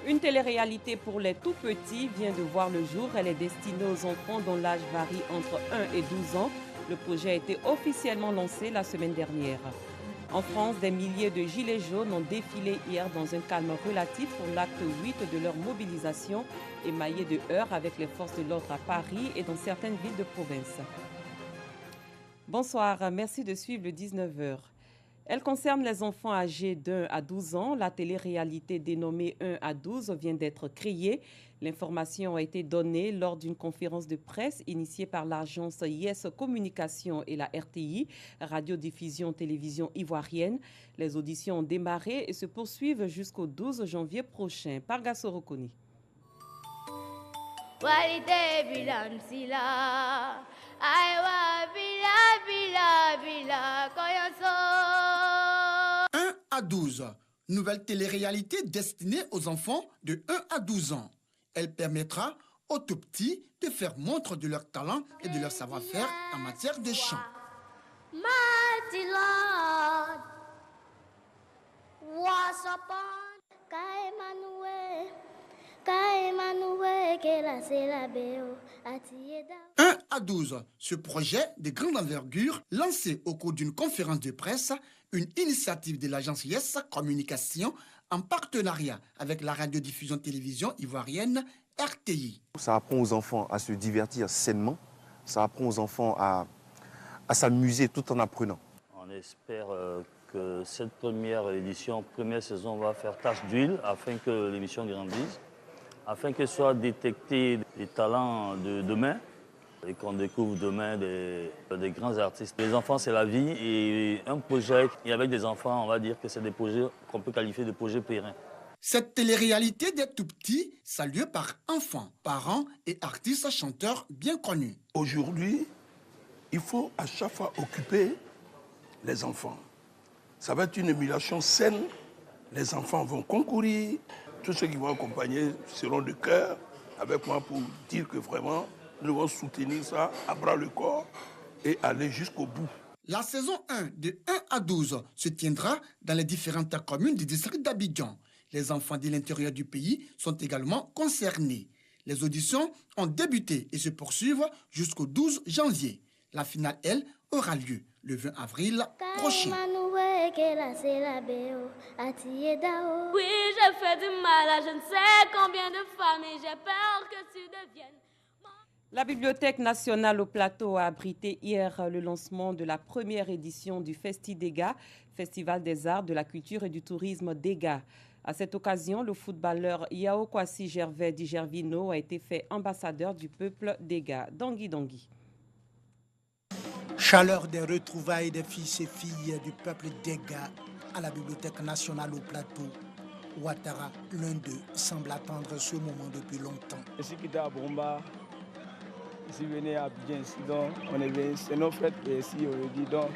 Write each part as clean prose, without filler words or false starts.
Une télé-réalité pour les tout-petits vient de voir le jour. Elle est destinée aux enfants dont l'âge varie entre 1 et 12 ans. Le projet a été officiellement lancé la semaine dernière. En France, des milliers de gilets jaunes ont défilé hier dans un calme relatif pour l'acte 8 de leur mobilisation, émaillé de heurts avec les forces de l'ordre à Paris et dans certaines villes de province. Bonsoir, merci de suivre le 19h. Elle concerne les enfants âgés d'1 à 12 ans. La télé-réalité dénommée 1 à 12 vient d'être créée. L'information a été donnée lors d'une conférence de presse initiée par l'agence Yes Communication et la RTI, Radiodiffusion Télévision Ivoirienne. Les auditions ont démarré et se poursuivent jusqu'au 12 janvier prochain. Pargasso Rokoni. 1 à 12, nouvelle télé-réalité destinée aux enfants de 1 à 12 ans. Elle permettra aux tout-petits de faire montre de leur talent et de leur savoir-faire en matière de chant. Mighty Lord was upon Kaimanoué, Kaimanoué, 1 à 12, ce projet de grande envergure, lancé au cours d'une conférence de presse, une initiative de l'agence Yes Communication en partenariat avec la radiodiffusion télévision ivoirienne RTI. Ça apprend aux enfants à se divertir sainement, ça apprend aux enfants à s'amuser tout en apprenant. On espère que cette première édition, première saison va faire tache d'huile afin que l'émission grandisse, afin que soient détectés les talents de demain et qu'on découvre demain des grands artistes. Les enfants, c'est la vie et un projet, et avec des enfants, on va dire que c'est des projets qu'on peut qualifier de projets périns. Cette télé-réalité des tout-petits, saluée par enfants, parents et artistes chanteurs bien connus. Aujourd'hui, il faut à chaque fois occuper les enfants. Ça va être une émulation saine. Les enfants vont concourir. Tous ceux qui vont accompagner seront de cœur avec moi pour dire que vraiment, nous devons soutenir ça à bras le corps et aller jusqu'au bout. La saison 1 de 1 à 12 se tiendra dans les différentes communes du district d'Abidjan. Les enfants de l'intérieur du pays sont également concernés. Les auditions ont débuté et se poursuivent jusqu'au 12 janvier. La finale, elle, aura lieu le 20 avril prochain. Oui, j'ai fait du mal à je ne sais combien de femmes et j'ai peur que tu deviennes. La Bibliothèque nationale au Plateau a abrité hier le lancement de la première édition du Festi-Dega, Festival des arts, de la culture et du tourisme Dega. À cette occasion, le footballeur Yao Kwasi Gervais Di Gervino a été fait ambassadeur du peuple Dega. Dangui Dangui. Chaleur des retrouvailles des fils et filles du peuple Dega à la Bibliothèque nationale au Plateau. Ouattara, l'un d'eux, semble attendre ce moment depuis longtemps. Ici qui était à Bromba, ici venez à Abidjan, ici donc on est venu, c'est nos fêtes et ici on dit donc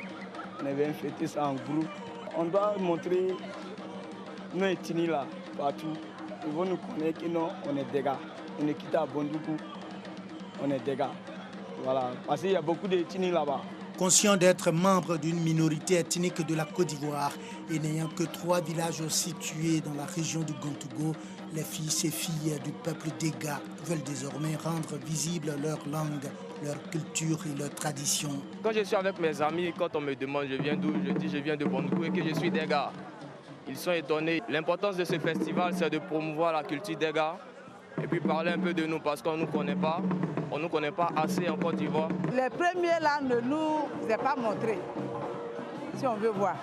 on est venu fêter ça en groupe. On doit montrer nos ethnies là, partout. Ils vont nous connaître que non, on est Dega. On est quitté à Bondoukou, on est Dega. Voilà, parce qu'il y a beaucoup d'ethnies là-bas. Conscient d'être membre d'une minorité ethnique de la Côte d'Ivoire et n'ayant que 3 villages situés dans la région du Gontougo, les fils et filles du peuple Dega veulent désormais rendre visible leur langue, leur culture et leur tradition. Quand je suis avec mes amis, quand on me demande je viens d'où, je dis je viens de Bondoukou et que je suis Dega. Ils sont étonnés. L'importance de ce festival, c'est de promouvoir la culture Dega et puis parler un peu de nous parce qu'on ne nous connaît pas. On ne nous connaît pas assez en Côte d'Ivoire. Les premiers là ne nous est pas montré, si on veut voir.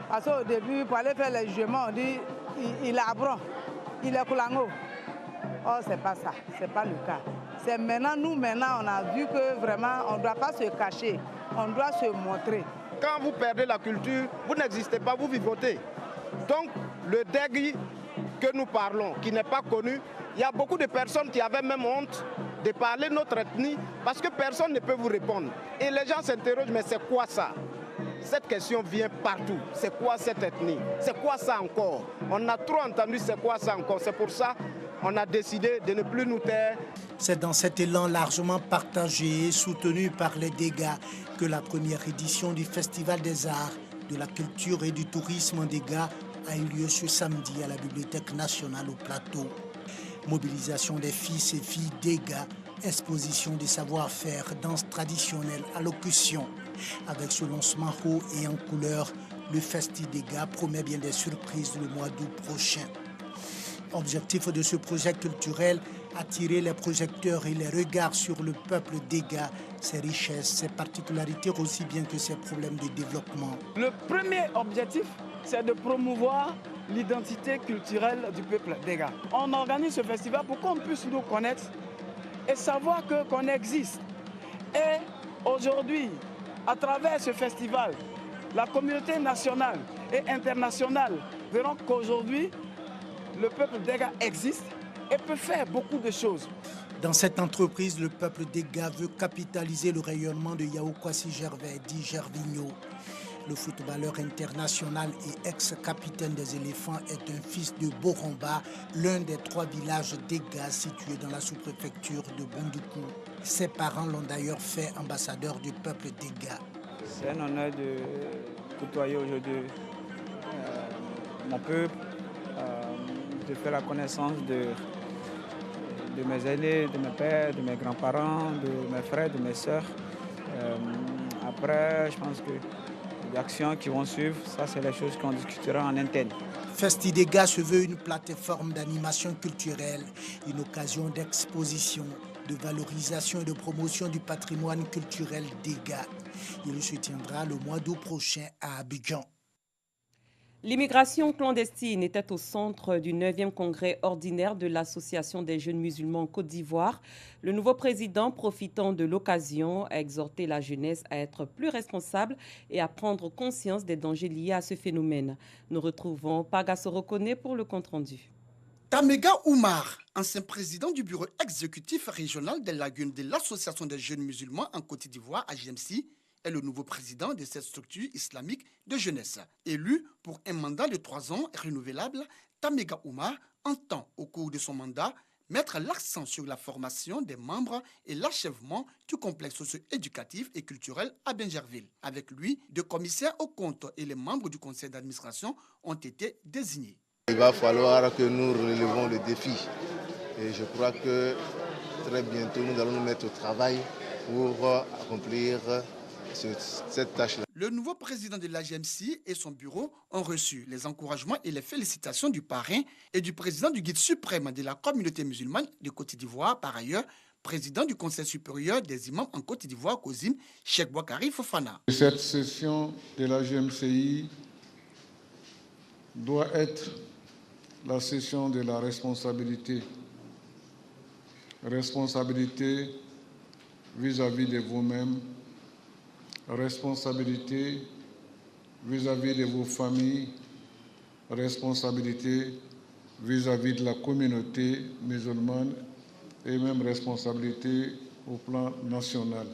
Parce qu'au début, pour aller faire les jugements, on dit il est abron, il est coulango. Oh, c'est pas ça, c'est pas le cas. C'est maintenant, on a vu que vraiment, on ne doit pas se cacher, on doit se montrer. Quand vous perdez la culture, vous n'existez pas, vous vivotez. Donc, le Degui que nous parlons, qui n'est pas connu, il y a beaucoup de personnes qui avaient même honte de parler notre ethnie parce que personne ne peut vous répondre. Et les gens s'interrogent, mais c'est quoi ça? Cette question vient partout. C'est quoi cette ethnie? C'est quoi ça encore? On a trop entendu c'est quoi ça encore. C'est pour ça qu'on a décidé de ne plus nous taire. C'est dans cet élan largement partagé et soutenu par les Dega que la première édition du Festival des arts, de la culture et du tourisme Dega a eu lieu ce samedi à la Bibliothèque nationale au Plateau. Mobilisation des fils et filles d'Ega, exposition des savoir-faire, danse traditionnelle, allocution. Avec ce lancement haut et en couleur, le Festi d'Ega promet bien des surprises le mois d'août prochain. Objectif de ce projet culturel, attirer les projecteurs et les regards sur le peuple d'Ega, ses richesses, ses particularités aussi bien que ses problèmes de développement. Le premier objectif, c'est de promouvoir l'identité culturelle du peuple d'Ega. On organise ce festival pour qu'on puisse nous connaître et savoir qu'on existe. Et aujourd'hui, à travers ce festival, la communauté nationale et internationale verront qu'aujourd'hui, le peuple d'Ega existe et peut faire beaucoup de choses. Dans cette entreprise, le peuple d'Ega veut capitaliser le rayonnement de Yao Kwasi Gervais, dit Gervinho. Le footballeur international et ex-capitaine des éléphants est un fils de Boromba, l'un des 3 villages d'Ega situés dans la sous-préfecture de Bondoukou. Ses parents l'ont d'ailleurs fait ambassadeur du peuple d'Ega. C'est un honneur de côtoyer aujourd'hui mon peuple, de faire la connaissance de mes aînés, de mes pères, de mes grands-parents, de mes frères, de mes sœurs. Après, je pense que les actions qui vont suivre, ça c'est les choses qu'on discutera en interne. Festi d'Ega se veut une plateforme d'animation culturelle, une occasion d'exposition, de valorisation et de promotion du patrimoine culturel d'Ega. Il se tiendra le mois d'août prochain à Abidjan. L'immigration clandestine était au centre du 9e congrès ordinaire de l'Association des jeunes musulmans en Côte d'Ivoire. Le nouveau président, profitant de l'occasion, a exhorté la jeunesse à être plus responsable et à prendre conscience des dangers liés à ce phénomène. Nous retrouvons Paga Sorokone pour le compte-rendu. Tamega Oumar, ancien président du bureau exécutif régional des lagunes de l'Association des jeunes musulmans en Côte d'Ivoire, AJMC, est le nouveau président de cette structure islamique de jeunesse. Élu pour un mandat de 3 ans renouvelable, Tamega Oumar entend, au cours de son mandat, mettre l'accent sur la formation des membres et l'achèvement du complexe socio-éducatif et culturel à Bingerville. Avec lui, 2 commissaires aux comptes et les membres du conseil d'administration ont été désignés. Il va falloir que nous relevons le défi. Et je crois que très bientôt, nous allons nous mettre au travail pour accomplir cette tâche-là. Le nouveau président de l'AGMC et son bureau ont reçu les encouragements et les félicitations du parrain et du président du guide suprême de la communauté musulmane de Côte d'Ivoire, par ailleurs président du Conseil supérieur des imams en Côte d'Ivoire, COSIM, Cheikh Boakari Fofana. Cette session de l'AGMCI doit être la session de la responsabilité. Responsabilité vis-à-vis de vous-même, responsabilité vis-à-vis de vos familles, responsabilité vis-à-vis de la communauté musulmane et même responsabilité au plan national.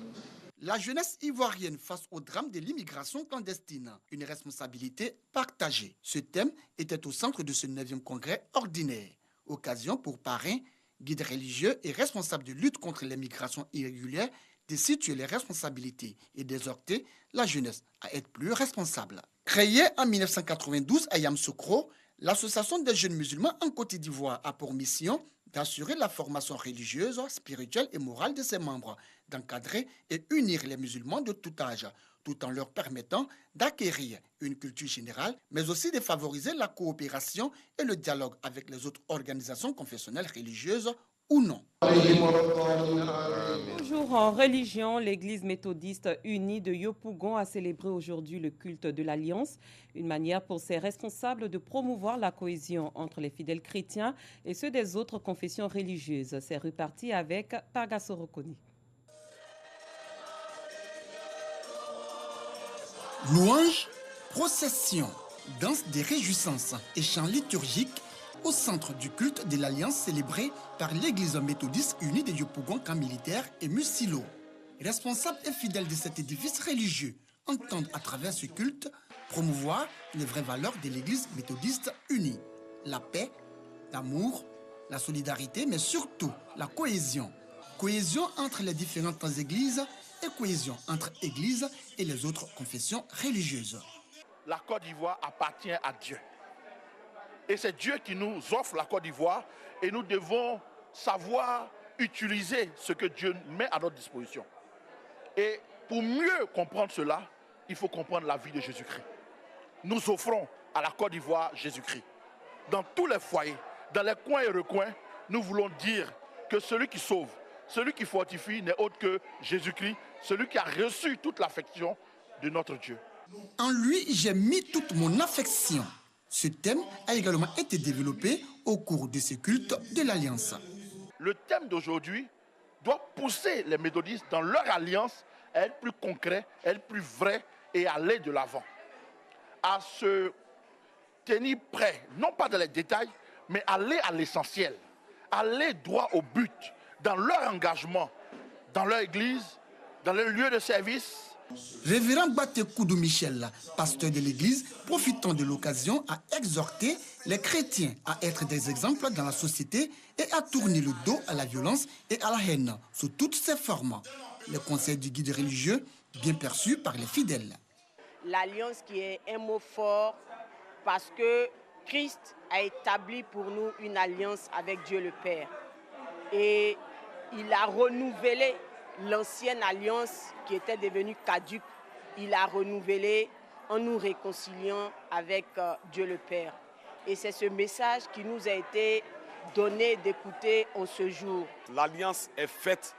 La jeunesse ivoirienne face au drame de l'immigration clandestine, une responsabilité partagée. Ce thème était au centre de ce 9e congrès ordinaire. Occasion pour parrains, guides religieux et responsables de lutte contre l'immigration irrégulière de situer les responsabilités et d'exhorter la jeunesse à être plus responsable. Créée en 1992 à Yamoussoukro, l'Association des jeunes musulmans en Côte d'Ivoire a pour mission d'assurer la formation religieuse, spirituelle et morale de ses membres, d'encadrer et unir les musulmans de tout âge, tout en leur permettant d'acquérir une culture générale, mais aussi de favoriser la coopération et le dialogue avec les autres organisations confessionnelles religieuses ou non. Toujours en religion, l'église méthodiste unie de Yopougon a célébré aujourd'hui le culte de l'Alliance, une manière pour ses responsables de promouvoir la cohésion entre les fidèles chrétiens et ceux des autres confessions religieuses. C'est reparti avec Paga Sorokone. Louanges, processions, danse des réjouissances et chants liturgiques au centre du culte de l'Alliance célébré par l'église méthodiste unie de Yopougon, camp militaire et Musilo. Responsables et fidèles de cet édifice religieux entendent à travers ce culte promouvoir les vraies valeurs de l'église méthodiste unie. La paix, l'amour, la solidarité, mais surtout la cohésion. Cohésion entre les différentes églises et cohésion entre églises et les autres confessions religieuses. La Côte d'Ivoire appartient à Dieu. Et c'est Dieu qui nous offre la Côte d'Ivoire et nous devons savoir utiliser ce que Dieu met à notre disposition. Et pour mieux comprendre cela, il faut comprendre la vie de Jésus-Christ. Nous offrons à la Côte d'Ivoire Jésus-Christ. Dans tous les foyers, dans les coins et recoins, nous voulons dire que celui qui sauve, celui qui fortifie n'est autre que Jésus-Christ, celui qui a reçu toute l'affection de notre Dieu. En lui, j'ai mis toute mon affection. Ce thème a également été développé au cours de ce culte de l'Alliance. Le thème d'aujourd'hui doit pousser les méthodistes dans leur alliance à être plus concret, à être plus vrai et à aller de l'avant. À se tenir prêt, non pas dans les détails, mais aller à l'essentiel, aller droit au but, dans leur engagement, dans leur église, dans leur lieu de service. Révérend Batekoudou Michel, pasteur de l'église, profitant de l'occasion, a exhorté les chrétiens à être des exemples dans la société et à tourner le dos à la violence et à la haine sous toutes ses formes. Le conseil du guide religieux, bien perçu par les fidèles. L'alliance qui est un mot fort parce que Christ a établi pour nous une alliance avec Dieu le Père. Et il a renouvelé l'ancienne alliance qui était devenue caduque. Il a renouvelé en nous réconciliant avec Dieu le Père. Et c'est ce message qui nous a été donné d'écouter en ce jour. L'alliance est faite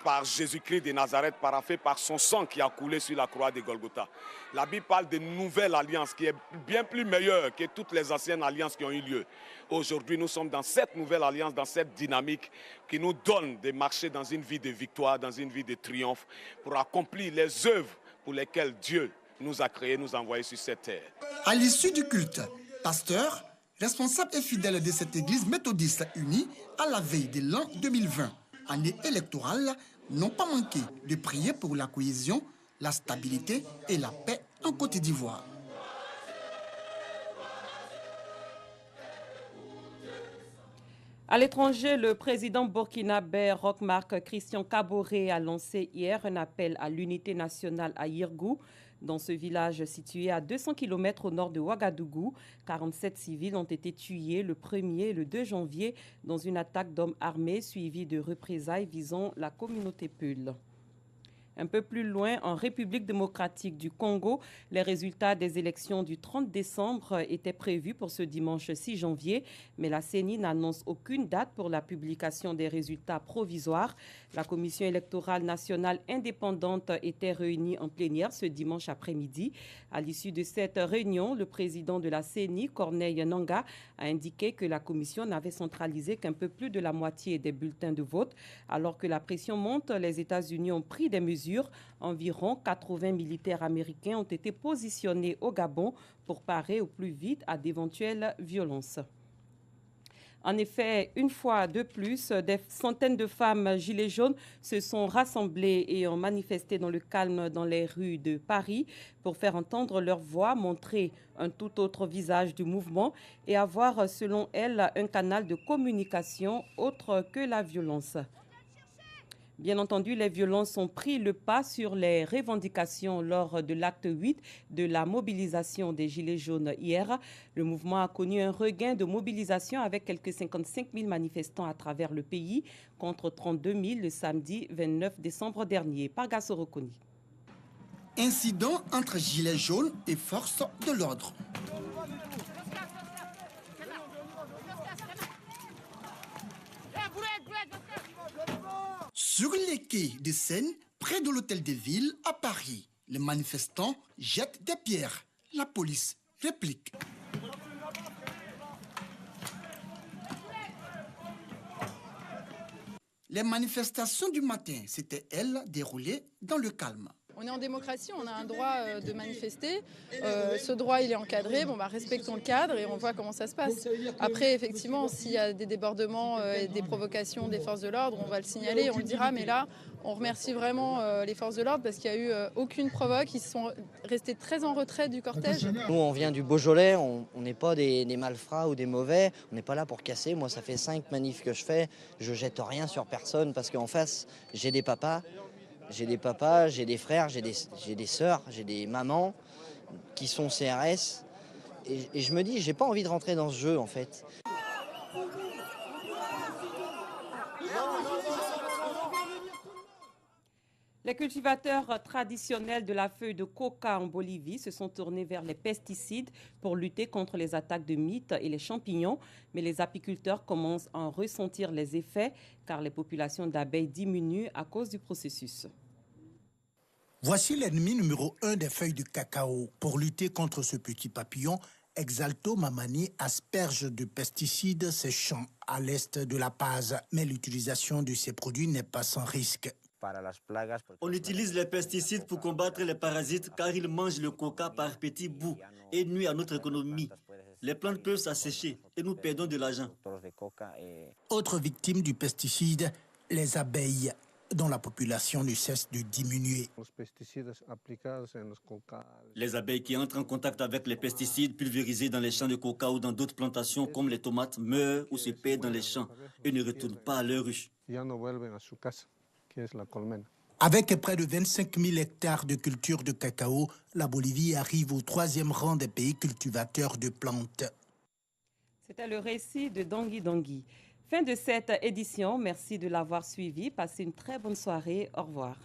par Jésus-Christ de Nazareth, paraffé par son sang qui a coulé sur la croix de Golgotha. La Bible parle de nouvelle alliance qui est bien plus meilleure que toutes les anciennes alliances qui ont eu lieu. Aujourd'hui, nous sommes dans cette nouvelle alliance, dans cette dynamique qui nous donne de marcher dans une vie de victoire, dans une vie de triomphe, pour accomplir les œuvres pour lesquelles Dieu nous a créés, nous a envoyés sur cette terre. À l'issue du culte, pasteur, responsable et fidèle de cette église méthodiste unie à la veille de l'an 2020, année électorale, n'ont pas manqué de prier pour la cohésion, la stabilité et la paix en Côte d'Ivoire. À l'étranger, le président burkinabé Roch Marc Christian Kaboré a lancé hier un appel à l'unité nationale à Yirgou. Dans ce village situé à 200 km au nord de Ouagadougou, 47 civils ont été tués le 1er et le 2 janvier dans une attaque d'hommes armés suivie de représailles visant la communauté Peul. Un peu plus loin, en République démocratique du Congo, les résultats des élections du 30 décembre étaient prévus pour ce dimanche 6 janvier, mais la CENI n'annonce aucune date pour la publication des résultats provisoires. La Commission électorale nationale indépendante était réunie en plénière ce dimanche après-midi. À l'issue de cette réunion, le président de la CENI, Corneille Nangaa, a indiqué que la Commission n'avait centralisé qu'un peu plus de la moitié des bulletins de vote. Alors que la pression monte, les États-Unis ont pris des mesures. Environ 80 militaires américains ont été positionnés au Gabon pour parer au plus vite à d'éventuelles violences. En effet, une fois de plus, des centaines de femmes gilets jaunes se sont rassemblées et ont manifesté dans le calme dans les rues de Paris pour faire entendre leur voix, montrer un tout autre visage du mouvement et avoir, selon elles, un canal de communication autre que la violence. Bien entendu, les violences ont pris le pas sur les revendications lors de l'acte 8 de la mobilisation des Gilets jaunes hier. Le mouvement a connu un regain de mobilisation avec quelques 55 000 manifestants à travers le pays contre 32 000 le samedi 29 décembre dernier. Parga Sorokoni. Incident entre Gilets jaunes et forces de l'ordre. Sur les quais de Seine, près de l'hôtel de ville à Paris, les manifestants jettent des pierres. La police réplique. Les manifestations du matin s'étaient, elles, déroulées dans le calme. On est en démocratie, on a un droit de manifester. Ce droit, il est encadré. Bon, respectons le cadre et on voit comment ça se passe. Après, effectivement, s'il y a des débordements et des provocations des forces de l'ordre, on va le signaler, on le dira. Mais là, on remercie vraiment les forces de l'ordre parce qu'il n'y a eu aucune provoque. Ils sont restés très en retrait du cortège. Nous, on vient du Beaujolais. On n'est pas des malfrats ou des mauvais. On n'est pas là pour casser. Moi, ça fait 5 manifs que je fais. Je jette rien sur personne parce qu'en face, j'ai des papas. J'ai des frères, j'ai des sœurs, j'ai des mamans qui sont CRS et je me dis, j'ai pas envie de rentrer dans ce jeu en fait. Les cultivateurs traditionnels de la feuille de coca en Bolivie se sont tournés vers les pesticides pour lutter contre les attaques de mites et les champignons. Mais les apiculteurs commencent à en ressentir les effets car les populations d'abeilles diminuent à cause du processus. Voici l'ennemi numéro 1 des feuilles de cacao. Pour lutter contre ce petit papillon, Exalto Mamani asperge de pesticides ses champs à l'est de La Paz. Mais l'utilisation de ces produits n'est pas sans risque. On utilise les pesticides pour combattre les parasites car ils mangent le coca par petits bouts et nuisent à notre économie. Les plantes peuvent s'assécher et nous perdons de l'argent. Autre victime du pesticide, les abeilles, dont la population ne cesse de diminuer. Les abeilles qui entrent en contact avec les pesticides pulvérisés dans les champs de coca ou dans d'autres plantations comme les tomates meurent ou se perdent dans les champs et ne retournent pas à leur ruche. Avec près de 25 000 hectares de culture de cacao, la Bolivie arrive au 3e rang des pays cultivateurs de plantes. C'était le récit de Dangui Dangui. Fin de cette édition. Merci de l'avoir suivi. Passez une très bonne soirée. Au revoir.